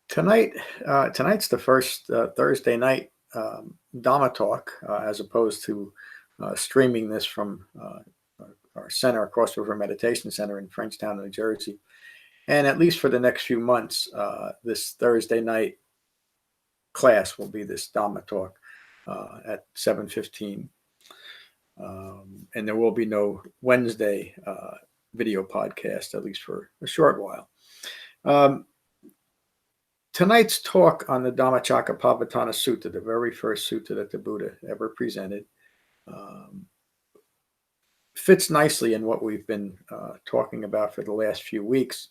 Tonight's the first Thursday night Dhamma talk, as opposed to streaming this from our center, Cross River Meditation Center in Frenchtown, New Jersey. And at least for the next few months, this Thursday night class will be this Dhamma talk at 7:15, and there will be no Wednesday video podcast, at least for a short while. Tonight's talk on the Dhammacakkappavattana Sutta, the very first sutta that the Buddha ever presented, fits nicely in what we've been talking about for the last few weeks.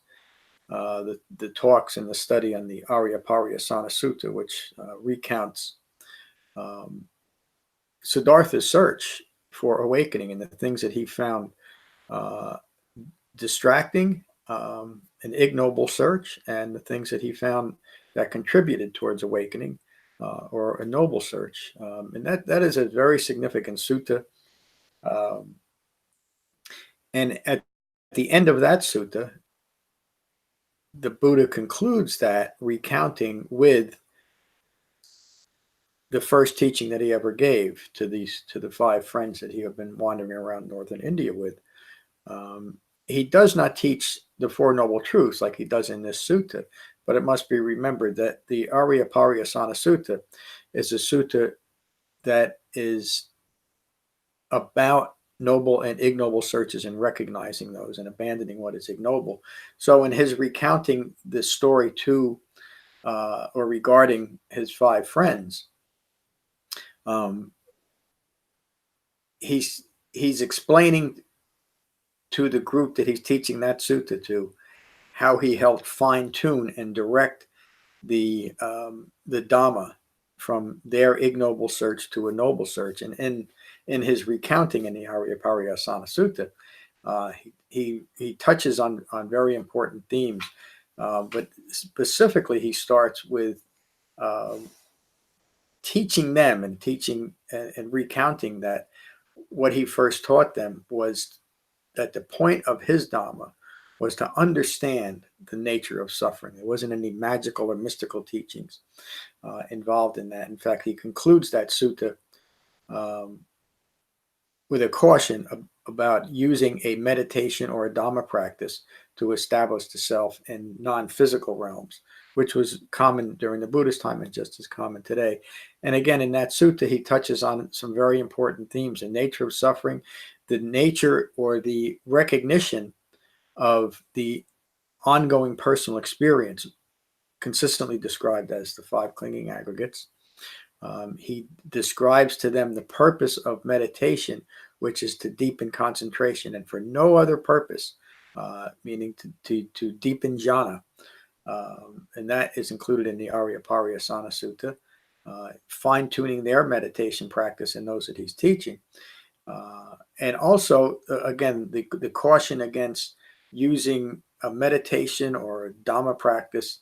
The talks and the study on the Vipassana Sutta, which recounts Siddhartha's search for awakening and the things that he found distracting, an ignoble search, and the things that he found that contributed towards awakening, or a noble search. And that is a very significant sutta. And at the end of that sutta, the Buddha concludes that recounting with the first teaching that he ever gave to the 5 friends that he had been wandering around northern India with. He does not teach the Four Noble Truths like he does in this sutta, but it must be remembered that the Vipassana Sutta is a sutta that is about noble and ignoble searches and recognizing those and abandoning what is ignoble. So in his recounting this story to or regarding his 5 friends, he's explaining to the group that he's teaching that sutta to how he helped fine-tune and direct the Dhamma from their ignoble search to a noble search. And in his recounting in the Vipassana Sutta, he touches on very important themes, but specifically he starts with teaching them and recounting that what he first taught them was that the point of his Dhamma was to understand the nature of suffering. There wasn't any magical or mystical teachings involved in that. In fact, he concludes that sutta with a caution about using a meditation or a Dhamma practice to establish the self in non-physical realms, which was common during the Buddhist time and just as common today. And again, in that sutta, he touches on some very important themes: the nature of suffering, the nature or the recognition of the ongoing personal experience, consistently described as the 5 clinging aggregates. He describes to them the purpose of meditation, which is to deepen concentration, and for no other purpose, meaning to deepen jhana. And that is included in the Vipassana Sutta, fine-tuning their meditation practice and those that he's teaching. And also, again, the caution against using a meditation or a Dhamma practice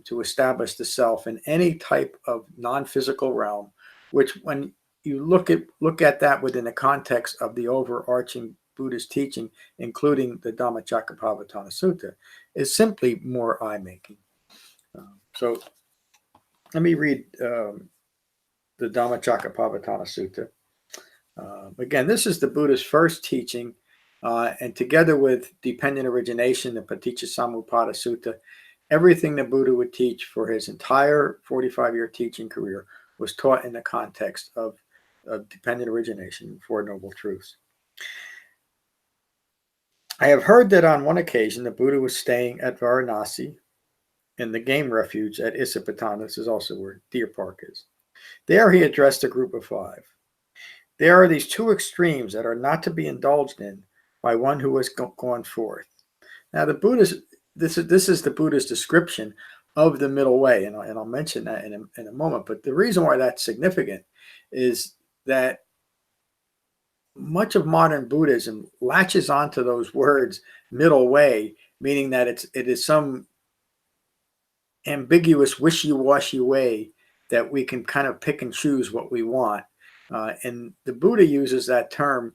to establish the self in any type of non-physical realm, which when you look at that within the context of the overarching Buddhist teaching, including the Dhammacakkappavattana Sutta, is simply more eye-making. So let me read the Dhammacakkappavattana Sutta. Again, this is the Buddha's first teaching, and together with dependent origination, the Paticcasamuppada Sutta, everything the Buddha would teach for his entire 45-year teaching career was taught in the context of dependent origination and Four Noble Truths. I have heard that on one occasion the Buddha was staying at Varanasi in the game refuge at Isipatana. This is also where Deer Park is. There he addressed a group of 5. There are these 2 extremes that are not to be indulged in by one who has gone forth. Now, this is the Buddha's description of the middle way, and I'll mention that in a moment. But the reason why that's significant is that much of modern Buddhism latches onto those words middle way, meaning that it is some ambiguous, wishy-washy way that we can kind of pick and choose what we want. And the Buddha uses that term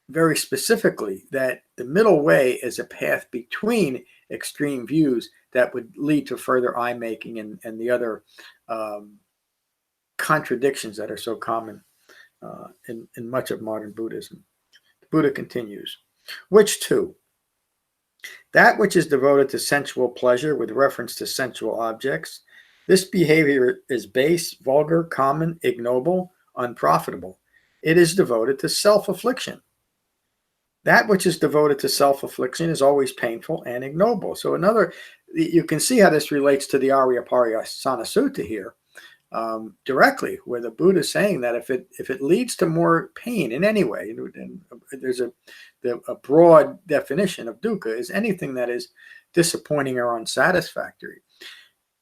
very specifically that the middle way is a path between extreme views that would lead to further eye making and the other contradictions that are so common in much of modern Buddhism. The Buddha continues, which two? That which is devoted to sensual pleasure with reference to sensual objects. This behavior is base, vulgar, common, ignoble, unprofitable. It is devoted to self-affliction. That which is devoted to self-affliction is always painful and ignoble. So you can see how this relates to the Arya-Pariyasana Sutta here directly, where the Buddha is saying that if it leads to more pain in any way, and there's a broad definition of dukkha is anything that is disappointing or unsatisfactory.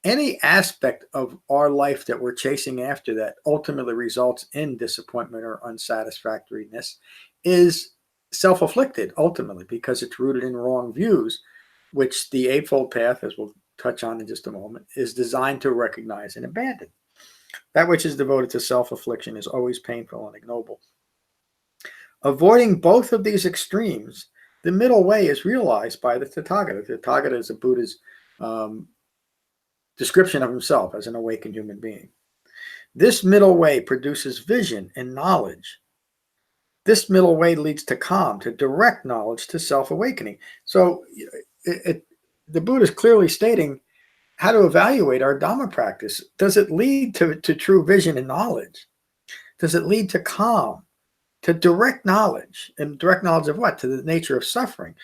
Any aspect of our life that we're chasing after that ultimately results in disappointment or unsatisfactoriness is self-afflicted ultimately, because it's rooted in wrong views, which the Eightfold Path, as we'll touch on in just a moment, is designed to recognize and abandon. That which is devoted to self-affliction is always painful and ignoble. Avoiding both of these extremes, the middle way is realized by the Tathagata. The Tathagata is the Buddha's description of himself as an awakened human being. This middle way produces vision and knowledge. This middle way leads to calm, to direct knowledge, to self-awakening. So the Buddha is clearly stating how to evaluate our Dhamma practice. Does it lead to true vision and knowledge? Does it lead to calm, to direct knowledge? And direct knowledge of what? To the nature of suffering.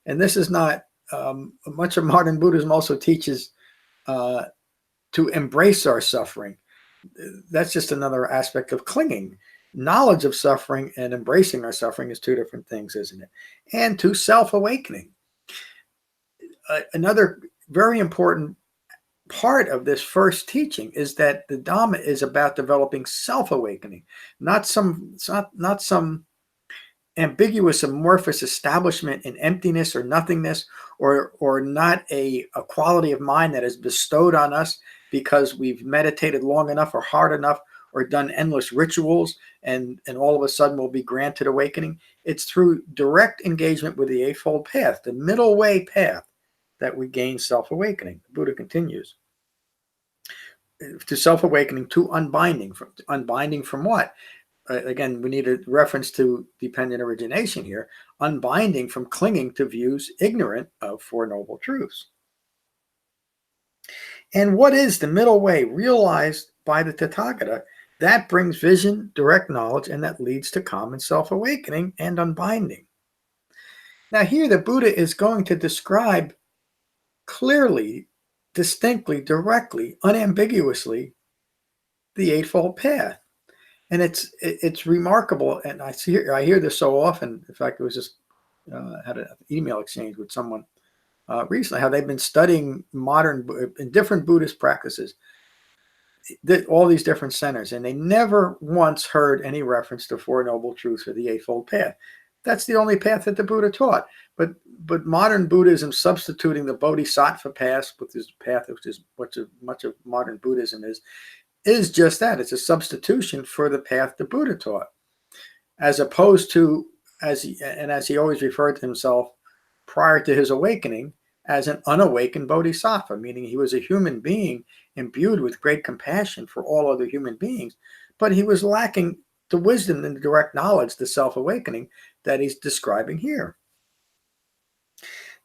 And this is not, much of modern Buddhism also teaches to embrace our suffering. That's just another aspect of clinging. Knowledge of suffering and embracing our suffering is two different things, isn't it? And to self-awakening. Another very important part of this first teaching is that the Dhamma is about developing self-awakening, not some ambiguous, amorphous establishment in emptiness or nothingness, or not a quality of mind that is bestowed on us because we've meditated long enough or hard enough or done endless rituals, and all of a sudden we'll be granted awakening. It's through direct engagement with the Eightfold Path, the middle way path, that we gain self-awakening. The Buddha continues. To self-awakening, to unbinding. Unbinding from what? Again, we need a reference to dependent origination here. Unbinding from clinging to views ignorant of Four Noble Truths. And what is the middle way realized by the Tathagata? That brings vision, direct knowledge, and that leads to calm and self-awakening and unbinding. Now here the Buddha is going to describe clearly, distinctly, directly, unambiguously the Eightfold Path. And it's remarkable, and I hear this so often. In fact, it was just had an email exchange with someone recently, how they've been studying in different Buddhist practices, all these different centers, and they never once heard any reference to Four Noble Truths or the Eightfold Path. That's the only path that the Buddha taught. But modern Buddhism substituting the Bodhisattva path, which is much of modern Buddhism is just that. It's a substitution for the path the Buddha taught, as opposed to, as he always referred to himself prior to his awakening, as an unawakened bodhisattva, meaning he was a human being imbued with great compassion for all other human beings, but he was lacking the wisdom and the direct knowledge, the self-awakening that he's describing here.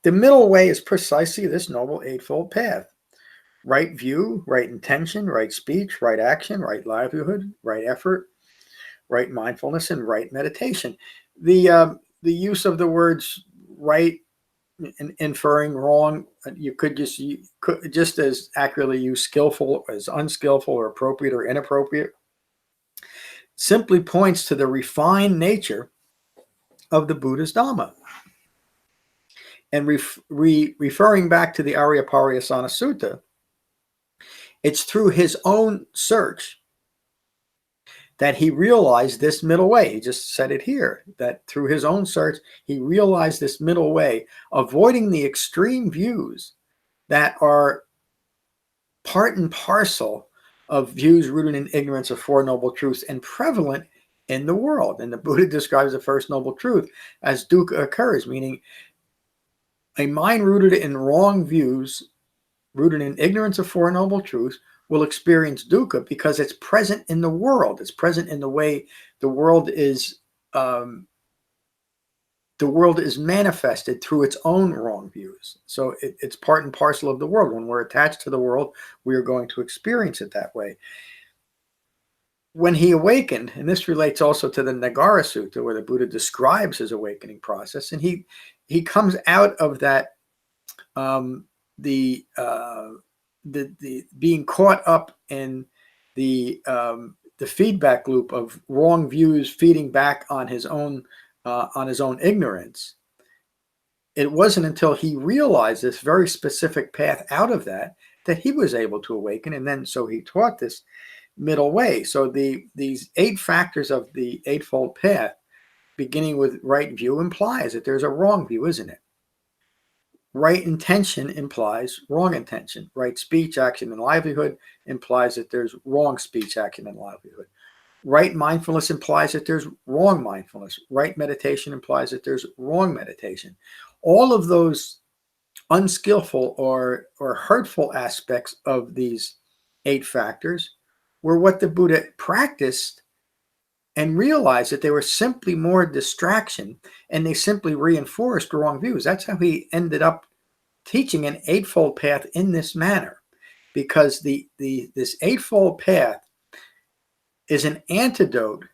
The middle way is precisely this Noble Eightfold Path. Right view, right intention, right speech, right action, right livelihood, right effort, right mindfulness, and right meditation. The use of the words right and inferring wrong, you could just as accurately use skillful as unskillful, or appropriate or inappropriate, simply points to the refined nature of the Buddha's Dhamma. And referring back to the Arya-Pariyasana Sutta, it's through his own search that he realized this middle way. He just said it here, that through his own search, he realized this middle way, avoiding the extreme views that are part and parcel of views rooted in ignorance of Four Noble Truths and prevalent in the world. And the Buddha describes the first noble truth as dukkha occurs, meaning a mind rooted in wrong views, rooted in ignorance of Four Noble Truths, will experience dukkha because it's present in the world. It's present in the way the world is manifested through its own wrong views. So it's part and parcel of the world. When we're attached to the world, we are going to experience it that way. When he awakened, and this relates also to the Nagara Sutta, where the Buddha describes his awakening process, and he comes out of that the being caught up in the feedback loop of wrong views feeding back on his own ignorance. It wasn't until he realized this very specific path out of that he was able to awaken, and then so he taught this middle way. So these 8 factors of the Eightfold Path, beginning with right view, implies that there's a wrong view, isn't it? Right intention implies wrong intention. Right speech, action, and livelihood implies that there's wrong speech, action, and livelihood. Right mindfulness implies that there's wrong mindfulness. Right meditation implies that there's wrong meditation. All of those unskillful or hurtful aspects of these 8 factors were what the Buddha practiced and realized that they were simply more distraction, and they simply reinforced wrong views. That's how he ended up teaching an Eightfold Path in this manner, because this Eightfold Path is an antidote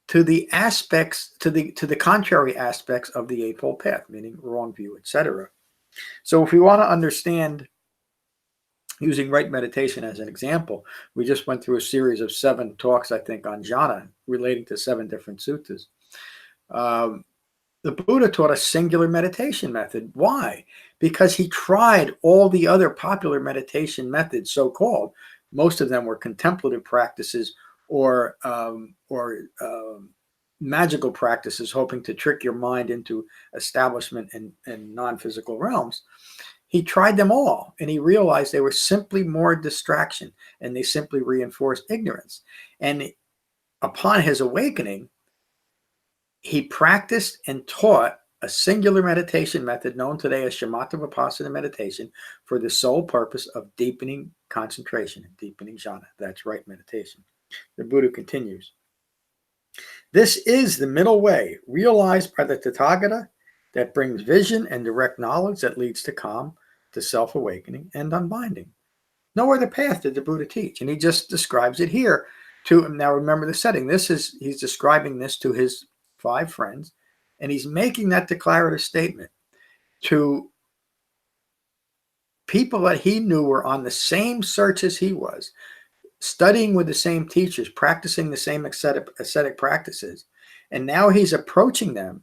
to the aspects, to the contrary aspects of the Eightfold Path, meaning wrong view, etc. So if we want to understand, using right meditation as an example, we just went through a series of 7 talks, I think, on jhana, relating to 7 different suttas. The Buddha taught a singular meditation method. Why? Because he tried all the other popular meditation methods, so-called. Most of them were contemplative practices or magical practices, hoping to trick your mind into establishment in non-physical realms. He tried them all, and he realized they were simply more distraction, and they simply reinforced ignorance. And upon his awakening, he practiced and taught a singular meditation method known today as Shamatha-Vipassana meditation, for the sole purpose of deepening concentration and deepening jhana. That's right meditation. The Buddha continues. This is the middle way, realized by the Tathagata, that brings vision and direct knowledge that leads to calm, to self-awakening and unbinding. No other path did the Buddha teach, and he just describes it here to him. Now remember the setting. He's describing this to his 5 friends, and he's making that declarative statement to people that he knew were on the same search as he was, studying with the same teachers, practicing the same ascetic practices, and now he's approaching them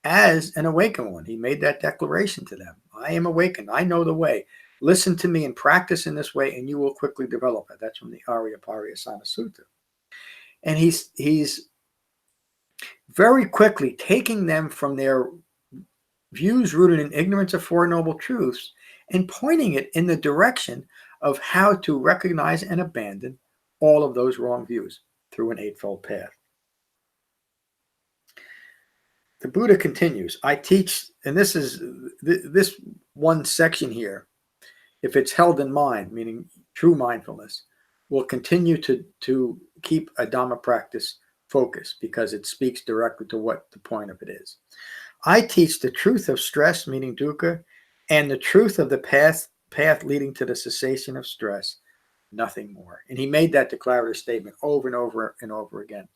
as an awakened one. He made that declaration to them. I am awakened. I know the way. Listen to me and practice in this way, and you will quickly develop it. That's from the Arya-Pariyasana Sutta. And he's very quickly taking them from their views rooted in ignorance of Four Noble Truths and pointing it in the direction of how to recognize and abandon all of those wrong views through an Eightfold Path. The Buddha continues, I teach, and this is this one section here, if it's held in mind, meaning true mindfulness, will continue to keep a Dhamma practice focused, because it speaks directly to what the point of it is. I teach the truth of stress, meaning dukkha, and the truth of the path leading to the cessation of stress, nothing more. And he made that declarative statement over and over and over again.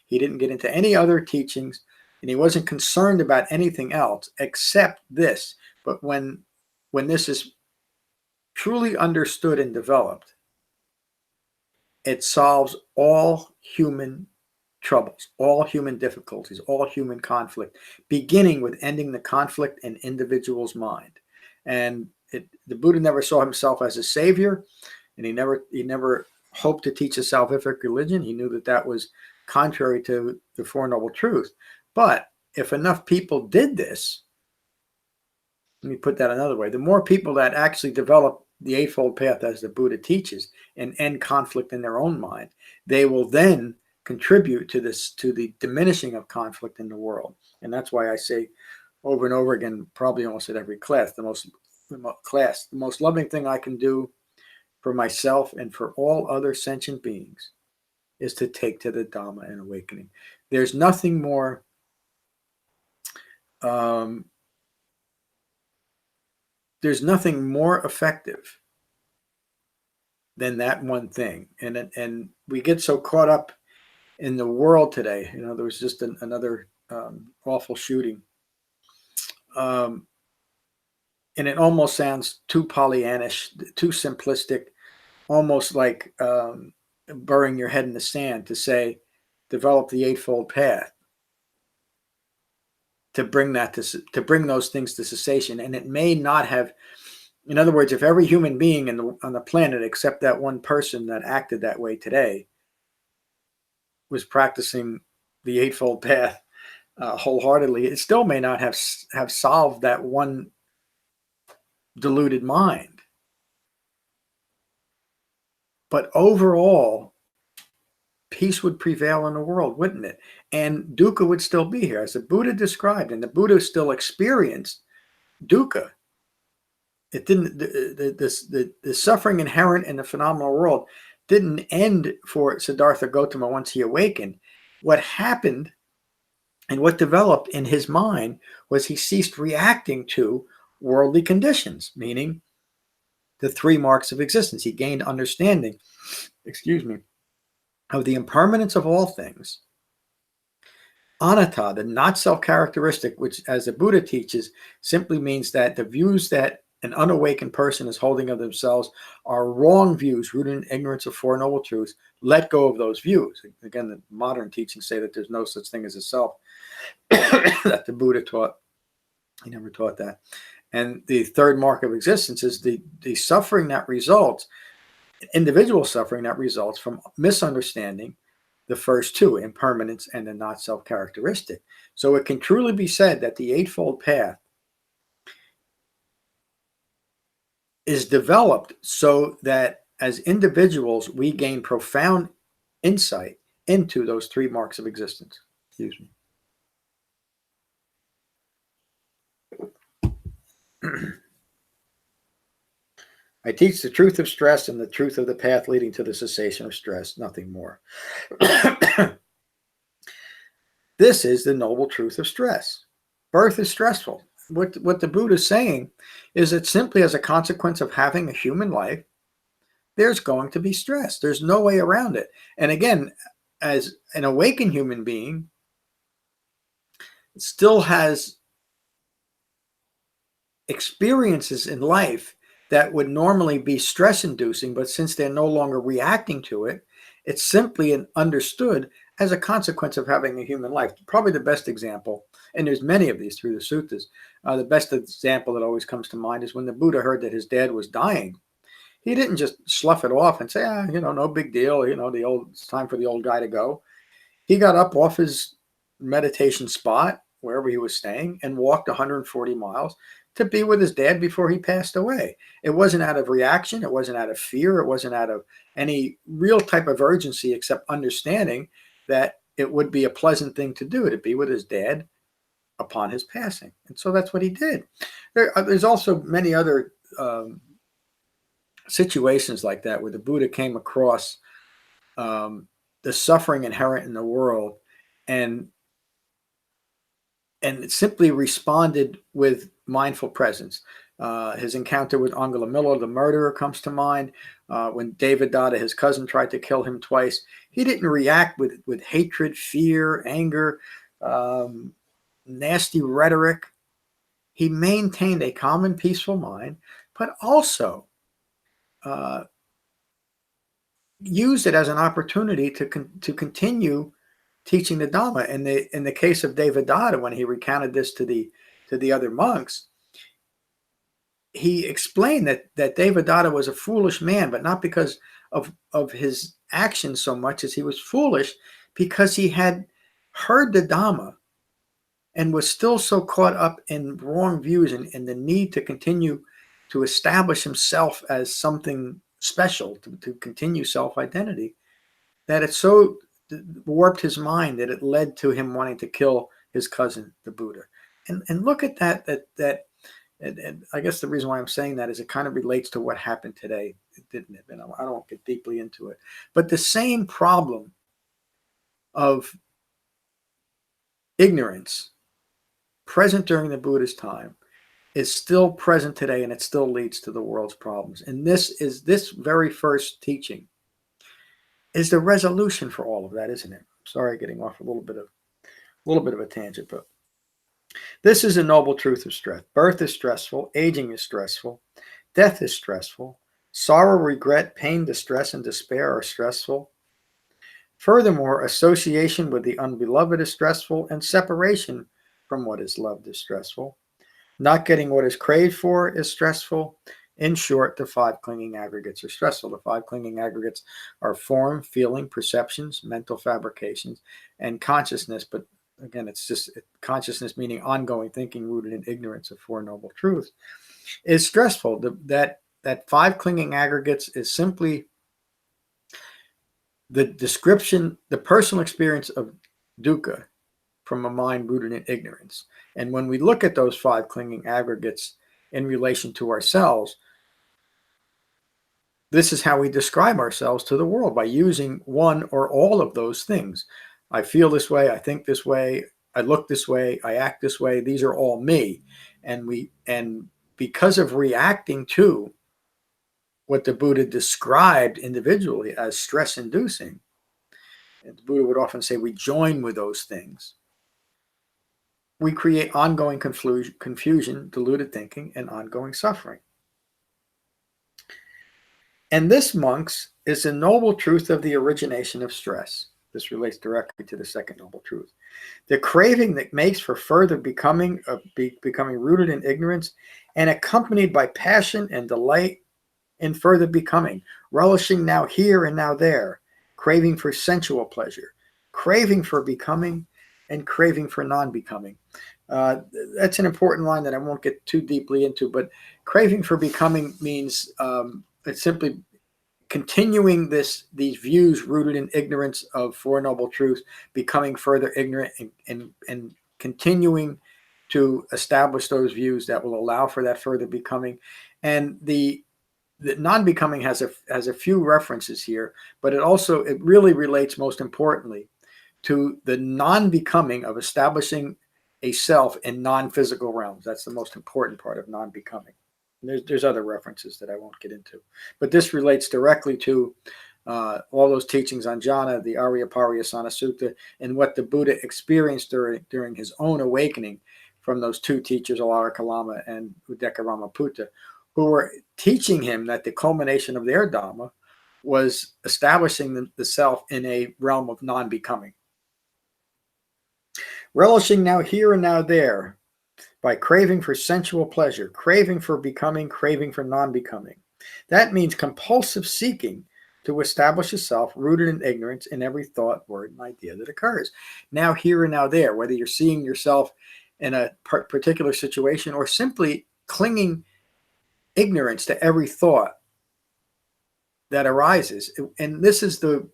He didn't get into any other teachings, and he wasn't concerned about anything else except this. But when this is truly understood and developed, it solves all human troubles, all human difficulties, all human conflict, beginning with ending the conflict in individual's mind. And the Buddha never saw himself as a savior, and he never hoped to teach a salvific religion. He knew that was contrary to the Four Noble Truths. But if enough people did this, let me put that another way, the more people that actually develop the Eightfold Path as the Buddha teaches and end conflict in their own mind, they will then contribute to the diminishing of conflict in the world. And that's why I say over and over again, probably almost at every class, the most loving thing I can do for myself and for all other sentient beings is to take to the Dhamma and awakening. There's nothing more effective than that one thing. And we get so caught up in the world today. There was just another awful shooting. And it almost sounds too Pollyannish, too simplistic, almost like burying your head in the sand to say, develop the Eightfold Path to bring those things to cessation. And it may not have. In other words, if every human being on the planet, except that one person that acted that way today, was practicing the Eightfold Path wholeheartedly, it still may not have solved that one deluded mind. But overall, peace would prevail in the world, wouldn't it? And dukkha would still be here, as the Buddha described, and the Buddha still experienced dukkha. It didn't. The suffering inherent in the phenomenal world didn't end for Siddhartha Gotama once he awakened. What happened and what developed in his mind was he ceased reacting to worldly conditions, meaning the three marks of existence. He gained understanding, of the impermanence of all things. Anatta, the not self-characteristic, which, as the Buddha teaches, simply means that the views that an unawakened person is holding of themselves are wrong views rooted in ignorance of Four Noble Truths. Let go of those views. Again, the modern teachings say that there's no such thing as a self that the Buddha taught. He never taught that. And the third mark of existence is the suffering that results, individual suffering that results from misunderstanding the first two, impermanence and the not self-characteristic. So it can truly be said that the Eightfold Path is developed so that as individuals, we gain profound insight into those three marks of existence. Excuse me. I teach the truth of stress and the truth of the path leading to the cessation of stress, nothing more. This is the noble truth of stress. Birth is stressful. What the Buddha is saying is that simply as a consequence of having a human life, there's going to be stress. There's no way around it. And again, as an awakened human being, still has experiences in life that would normally be stress-inducing, but since they're no longer reacting to it, it's simply understood as a consequence of having a human life. Probably the best example, and there's many of these through the suttas, the best example that always comes to mind is when the Buddha heard that his dad was dying. He didn't just slough it off and say, no big deal, it's time for the old guy to go. He got up off his meditation spot, wherever he was staying, and walked 140 miles to be with his dad before he passed away. It wasn't out of reaction. It wasn't out of fear. It wasn't out of any real type of urgency, except understanding that it would be a pleasant thing to do, to be with his dad upon his passing. And so that's what he did. There's also many other situations like that where the Buddha came across the suffering inherent in the world and simply responded with mindful presence. His encounter with Angulimala, the murderer, comes to mind. When Devadatta, his cousin, tried to kill him twice, he didn't react with hatred, fear, anger, nasty rhetoric. He maintained a calm and peaceful mind, but also used it as an opportunity to continue teaching the Dhamma. In the case of Devadatta, when he recounted this to the other monks, he explained that Devadatta was a foolish man, but not because of his actions so much as he was foolish because he had heard the Dhamma and was still so caught up in wrong views and the need to continue to establish himself as something special, to continue self-identity, that it so warped his mind that it led to him wanting to kill his cousin, the Buddha. And look at that. And I guess the reason why I'm saying that is it kind of relates to what happened today, didn't it? And I don't get deeply into it. But the same problem of ignorance present during the Buddha's time is still present today, and it still leads to the world's problems. And this very first teaching is the resolution for all of that, isn't it? Sorry, getting off a little bit of a tangent, but this is a noble truth of stress. Birth is stressful, aging is stressful, death is stressful, sorrow, regret, pain, distress, and despair are stressful. Furthermore, association with the unbeloved is stressful, and separation from what is loved is stressful. Not getting what is craved for is stressful. In short, the 5 clinging aggregates are stressful. The 5 clinging aggregates are form, feeling, perceptions, mental fabrications, and consciousness. But again, it's just consciousness, meaning ongoing thinking rooted in ignorance of Four Noble Truths, is stressful. That 5 clinging aggregates is simply the description, the personal experience of dukkha from a mind rooted in ignorance. And when we look at those 5 clinging aggregates in relation to ourselves, this is how we describe ourselves to the world, by using one or all of those things. I feel this way, I think this way, I look this way, I act this way. These are all me. And because of reacting to what the Buddha described individually as stress-inducing, and the Buddha would often say we join with those things, we create ongoing confusion, deluded thinking, and ongoing suffering. And this, monks, is the noble truth of the origination of stress. This relates directly to the second noble truth. The craving that makes for further becoming rooted in ignorance and accompanied by passion and delight in further becoming, relishing now here and now there, craving for sensual pleasure, craving for becoming, and craving for non-becoming. That's an important line that I won't get too deeply into, but craving for becoming means it's simply continuing these views rooted in ignorance of Four Noble Truths, becoming further ignorant, and continuing to establish those views that will allow for that further becoming. And the non-becoming has a few references here, but it really relates most importantly to the non-becoming of establishing a self in non-physical realms. That's the most important part of non-becoming. There's other references that I won't get into, but this relates directly to all those teachings on jhana, the Arya-Pariyasana Sutta, and what the Buddha experienced during his own awakening from those 2 teachers, Alara-Kalama and Udeka-Ramaputta, who were teaching him that the culmination of their Dhamma was establishing the self in a realm of non-becoming. Relishing now here and now there, by craving for sensual pleasure, craving for becoming, craving for non-becoming. That means compulsive seeking to establish a self rooted in ignorance in every thought, word, and idea that occurs. Now here and now there, whether you're seeing yourself in a particular situation or simply clinging ignorance to every thought that arises. And this is the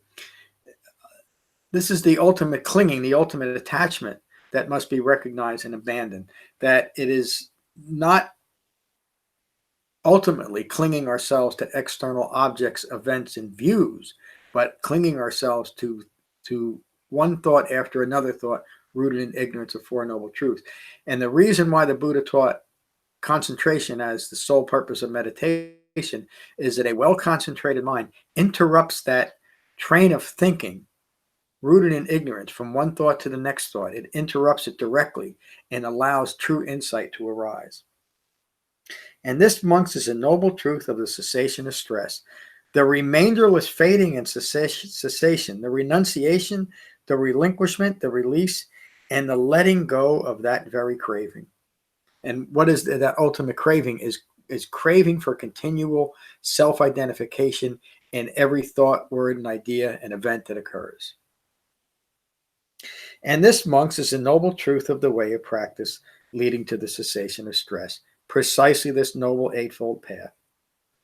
ultimate clinging, the ultimate attachment that must be recognized and abandoned, that it is not ultimately clinging ourselves to external objects, events, and views, but clinging ourselves to one thought after another thought rooted in ignorance of Four Noble Truths. And the reason why the Buddha taught concentration as the sole purpose of meditation is that a well-concentrated mind interrupts that train of thinking rooted in ignorance from one thought to the next thought. It interrupts it directly and allows true insight to arise. And this, monks, is a noble truth of the cessation of stress, the remainderless fading and cessation, the renunciation, the relinquishment, the release, and the letting go of that very craving. And what is that ultimate craving is craving for continual self-identification in every thought, word, and idea and event that occurs. And this, monks, is a noble truth of the way of practice leading to the cessation of stress. Precisely this noble eightfold path.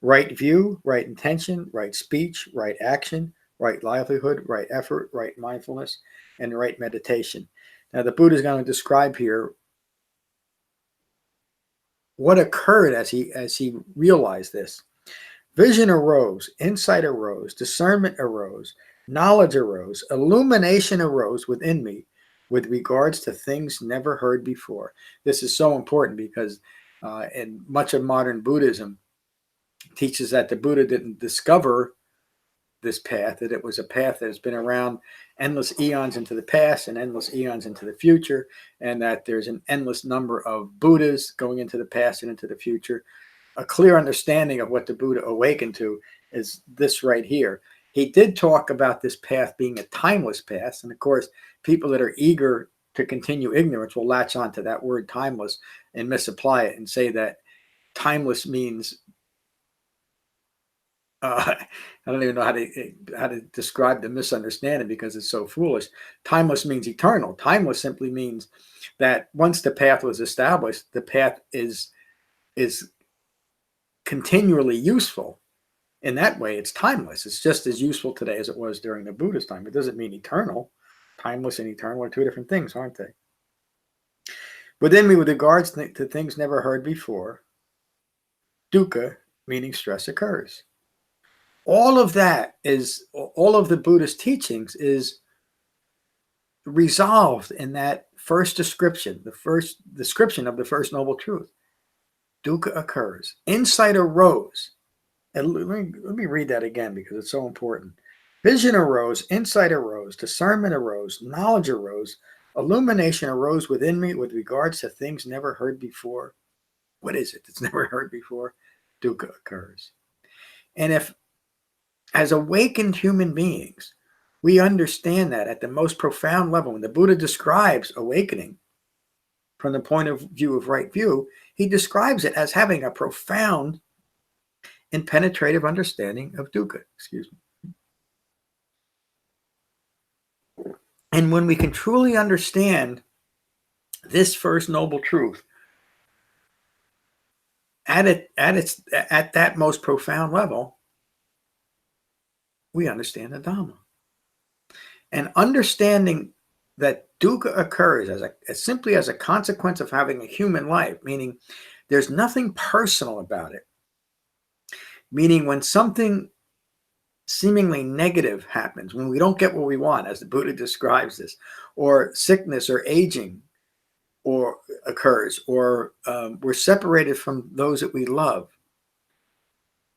Right view, right intention, right speech, right action, right livelihood, right effort, right mindfulness, and right meditation. Now, the Buddha is going to describe here what occurred as he realized this. Vision arose, insight arose, discernment arose, knowledge arose, illumination arose within me with regards to things never heard before. This is so important because in much of modern Buddhism teaches that the Buddha didn't discover this path, that it was a path that has been around endless eons into the past and endless eons into the future, and that there's an endless number of Buddhas going into the past and into the future. A clear understanding of what the Buddha awakened to is this right here. He did talk about this path being a timeless path, and of course, people that are eager to continue ignorance will latch on to that word timeless and misapply it and say that timeless means I don't even know how to describe the misunderstanding because it's so foolish. Timeless means eternal. Timeless simply means that once the path was established, the path is continually useful. In that way, it's timeless. It's just as useful today as it was during the Buddhist time. It doesn't mean eternal. Timeless and eternal are two different things, aren't they? Within me, with regards to things never heard before, dukkha, meaning stress, occurs. All of the Buddhist teachings is resolved in that first description, the first description of the First Noble Truth. Dukkha occurs. Insight arose. And let me read that again because it's so important. Vision arose, insight arose, discernment arose, knowledge arose, illumination arose within me with regards to things never heard before. What is it that's never heard before? Dukkha occurs. And if as awakened human beings, we understand that at the most profound level, when the Buddha describes awakening from the point of view of right view, he describes it as having a profound and penetrative understanding of dukkha. Excuse me. And when we can truly understand this first noble truth at that most profound level, we understand the Dhamma. And understanding that dukkha occurs as simply as a consequence of having a human life, meaning there's nothing personal about it. Meaning when something seemingly negative happens, when we don't get what we want, as the Buddha describes this, or sickness or aging or occurs, or we're separated from those that we love,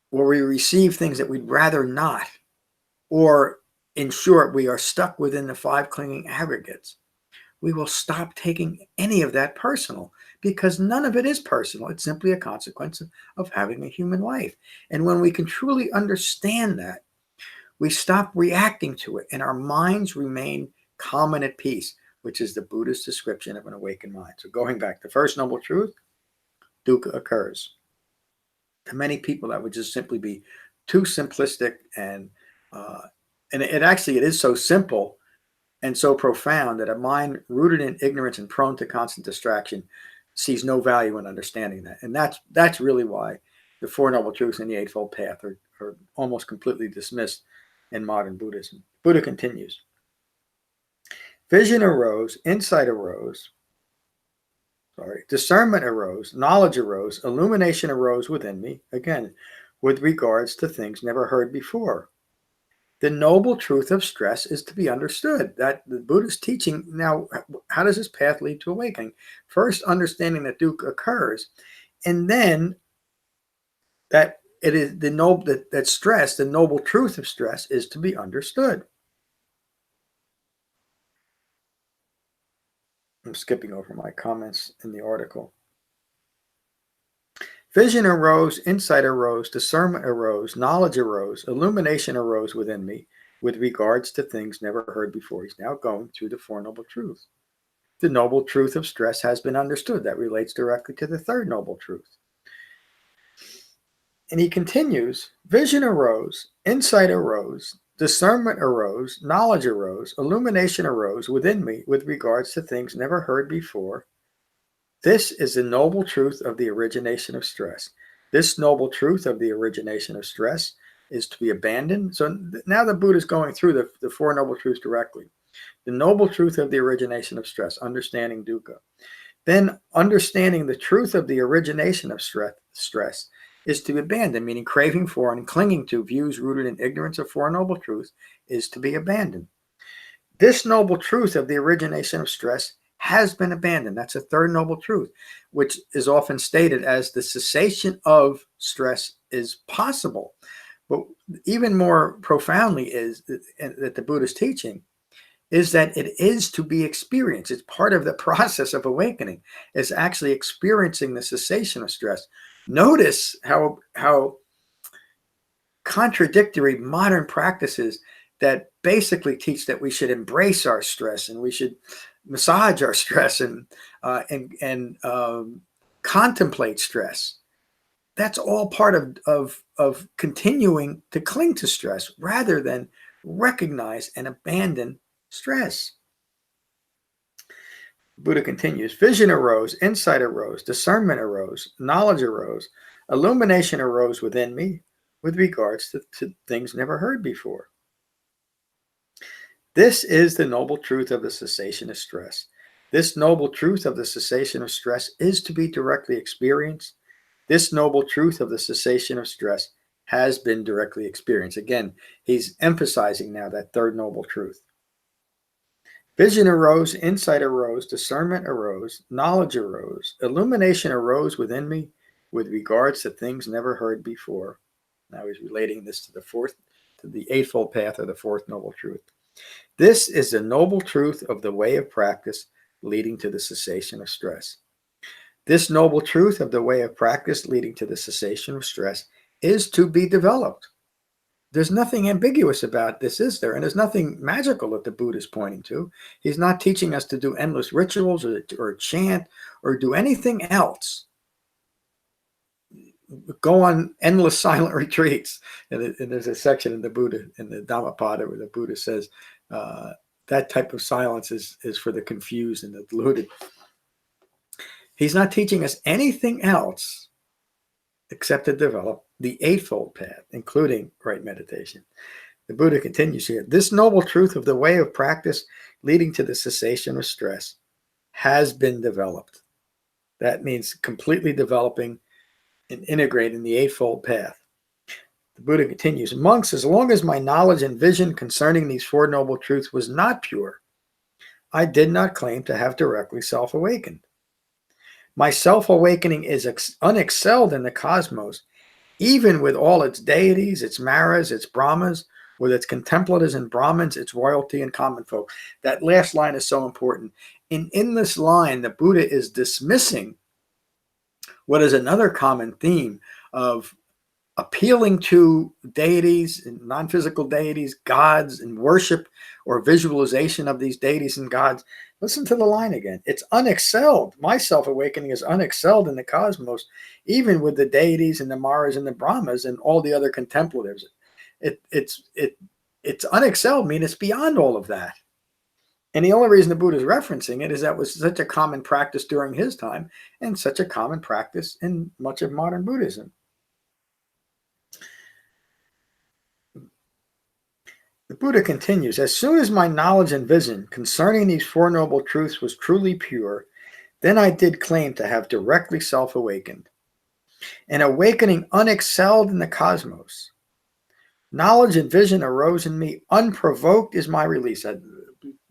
or we receive things that we'd rather not, or in short, we are stuck within the five clinging aggregates, we will stop taking any of that personal because none of it is personal. It's simply a consequence of having a human life. And when we can truly understand that, we stop reacting to it and our minds remain calm and at peace, which is the Buddhist description of an awakened mind. So going back to First Noble Truth, dukkha occurs. To many people, that would just simply be too simplistic, and it is so simple and so profound that a mind rooted in ignorance and prone to constant distraction sees no value in understanding that. And that's really why the Four Noble Truths and the Eightfold Path are almost completely dismissed in modern Buddhism. Buddha continues. Vision arose, insight arose, discernment arose, knowledge arose, illumination arose within me, again, with regards to things never heard before. The noble truth of stress is to be understood. That the Buddhist teaching, now, how does this path lead to awakening? First, understanding that dukkha occurs, and then that it is the noble that stress, the noble truth of stress, is to be understood. I'm skipping over my comments in the article. Vision arose, insight arose, discernment arose, knowledge arose, illumination arose within me with regards to things never heard before. He's now going through the Four Noble Truths. The noble truth of stress has been understood. That relates directly to the third noble truth. And he continues, vision arose, insight arose, discernment arose, knowledge arose, illumination arose within me with regards to things never heard before. This is the noble truth of the origination of stress. This noble truth of the origination of stress is to be abandoned. So now the Buddha is going through the Four Noble Truths directly. The noble truth of the origination of stress, understanding dukkha. Then understanding the truth of the origination of stress is to be abandoned, meaning craving for and clinging to views rooted in ignorance of Four Noble Truths is to be abandoned. This noble truth of the origination of stress has been abandoned. That's a third noble truth, which is often stated as the cessation of stress is possible. But even more profoundly is that the Buddha's teaching is that it is to be experienced. It's part of the process of awakening. It's actually experiencing the cessation of stress. Notice how contradictory modern practices that basically teach that we should embrace our stress and we should massage our stress and contemplate stress. That's all part of continuing to cling to stress rather than recognize and abandon stress. Buddha continues, vision arose, insight arose, discernment arose, knowledge arose, illumination arose within me with regards to things never heard before. This is the noble truth of the cessation of stress. This noble truth of the cessation of stress is to be directly experienced. This noble truth of the cessation of stress has been directly experienced. Again, he's emphasizing now that third noble truth. Vision arose, insight arose, discernment arose, knowledge arose, illumination arose within me with regards to things never heard before. Now he's relating this to the Eightfold Path or the Fourth Noble Truth. This is the noble truth of the way of practice leading to the cessation of stress. This noble truth of the way of practice leading to the cessation of stress is to be developed. There's nothing ambiguous about this, is there? And there's nothing magical that the Buddha is pointing to. He's not teaching us to do endless rituals or chant or do anything else. Go on endless silent retreats. And there's a section in the Buddha, in the Dhammapada, where the Buddha says that type of silence is for the confused and the deluded. He's not teaching us anything else except to develop the Eightfold Path, including right meditation. The Buddha continues here. This noble truth of the way of practice leading to the cessation of stress has been developed. That means completely developing and integrating the Eightfold Path. The Buddha continues, monks, as long as my knowledge and vision concerning these Four Noble Truths was not pure, I did not claim to have directly self-awakened. My self-awakening is unexcelled in the cosmos, even with all its deities, its maras, its brahmas, with its contemplatives and brahmins, its royalty and common folk. That last line is so important. In this line, the Buddha is dismissing what is another common theme of appealing to deities and non-physical deities, gods, and worship or visualization of these deities and gods. Listen to the line again. It's unexcelled. My self-awakening is unexcelled in the cosmos, even with the deities and the maras and the brahmas and all the other contemplatives. It's unexcelled, meaning it's beyond all of that. And the only reason the Buddha is referencing it is that was such a common practice during his time and such a common practice in much of modern Buddhism. The Buddha continues, as soon as my knowledge and vision concerning these Four Noble Truths was truly pure, then I did claim to have directly self-awakened. An awakening unexcelled in the cosmos. Knowledge and vision arose in me. Unprovoked is my release. I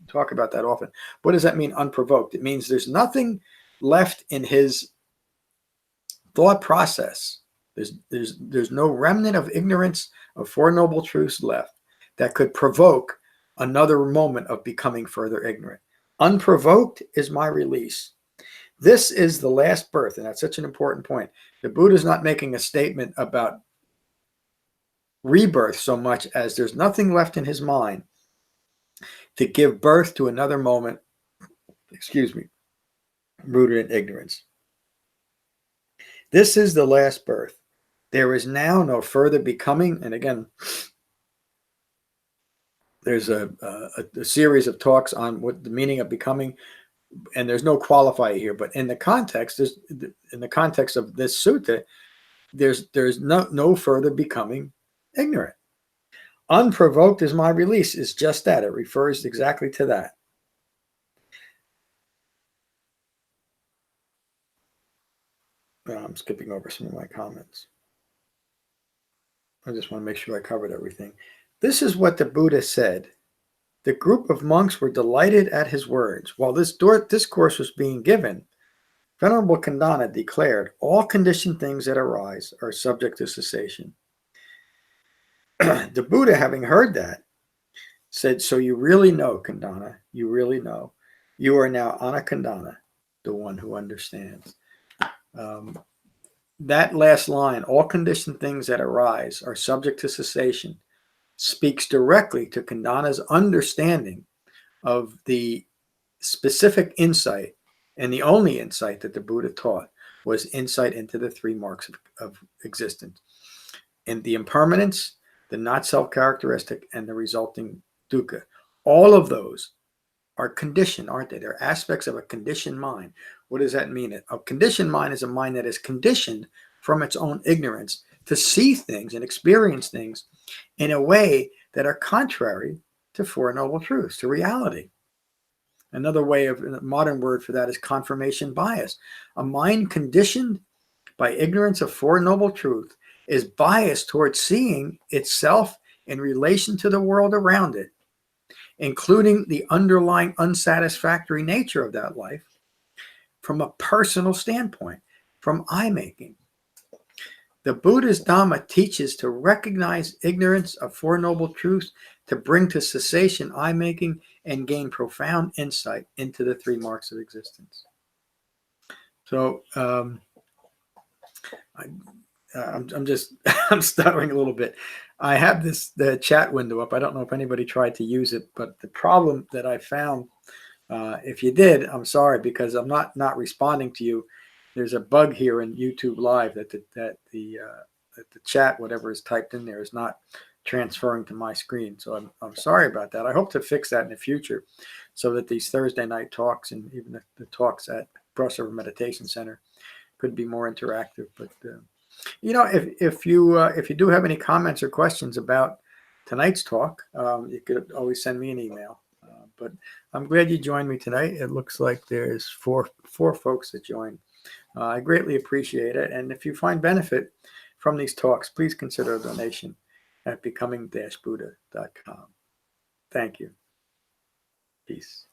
talk about that often. What does that mean, unprovoked? It means there's nothing left in his thought process. There's no remnant of ignorance of Four Noble Truths left that could provoke another moment of becoming further ignorant. Unprovoked is my release. This is the last birth, and that's such an important point. The Buddha is not making a statement about rebirth so much as there's nothing left in his mind to give birth to another moment, rooted in ignorance. This is the last birth. There is now no further becoming, and again, there's a series of talks on what the meaning of becoming, and there's no qualifier here, but in the context of this sutta, there's no further becoming ignorant. Unprovoked is my release is just that. It refers exactly to that. I'm skipping over some of my comments. I just want to make sure I covered everything. This is what the Buddha said. The group of monks were delighted at his words. While this discourse was being given, Venerable Khandana declared, all conditioned things that arise are subject to cessation. The Buddha, having heard that, said, so you really know, Khandana, you really know. You are now Anakhandana, the one who understands. That last line, all conditioned things that arise are subject to cessation, speaks directly to Khandana's understanding of the specific insight, and the only insight that the Buddha taught was insight into the three marks of existence, and the impermanence, the not self-characteristic, and the resulting dukkha. All of those are conditioned, aren't they? They're aspects of a conditioned mind. What does that mean? A conditioned mind is a mind that is conditioned from its own ignorance to see things and experience things in a way that are contrary to Four Noble Truths, to reality. Another way of a modern word for that is confirmation bias. A mind conditioned by ignorance of Four Noble Truths is biased towards seeing itself in relation to the world around it, including the underlying unsatisfactory nature of that life from a personal standpoint, from I-making. The Buddha's Dhamma teaches to recognize ignorance of Four Noble Truths, to bring to cessation I-making, and gain profound insight into the three marks of existence. So I'm just I'm stuttering a little bit. I have the chat window up. I don't know if anybody tried to use it, but the problem that I found, if you did, I'm sorry, because I'm not responding to you. There's a bug here in YouTube Live that the chat, whatever is typed in there, is not transferring to my screen. So I'm sorry about that. I hope to fix that in the future, so that these Thursday night talks and even the talks at Crossover Meditation Center could be more interactive. But if you do have any comments or questions about tonight's talk, you could always send me an email. But I'm glad you joined me tonight. It looks like there's four folks that joined. I greatly appreciate it. And if you find benefit from these talks, please consider a donation at becoming-buddha.com. Thank you. Peace.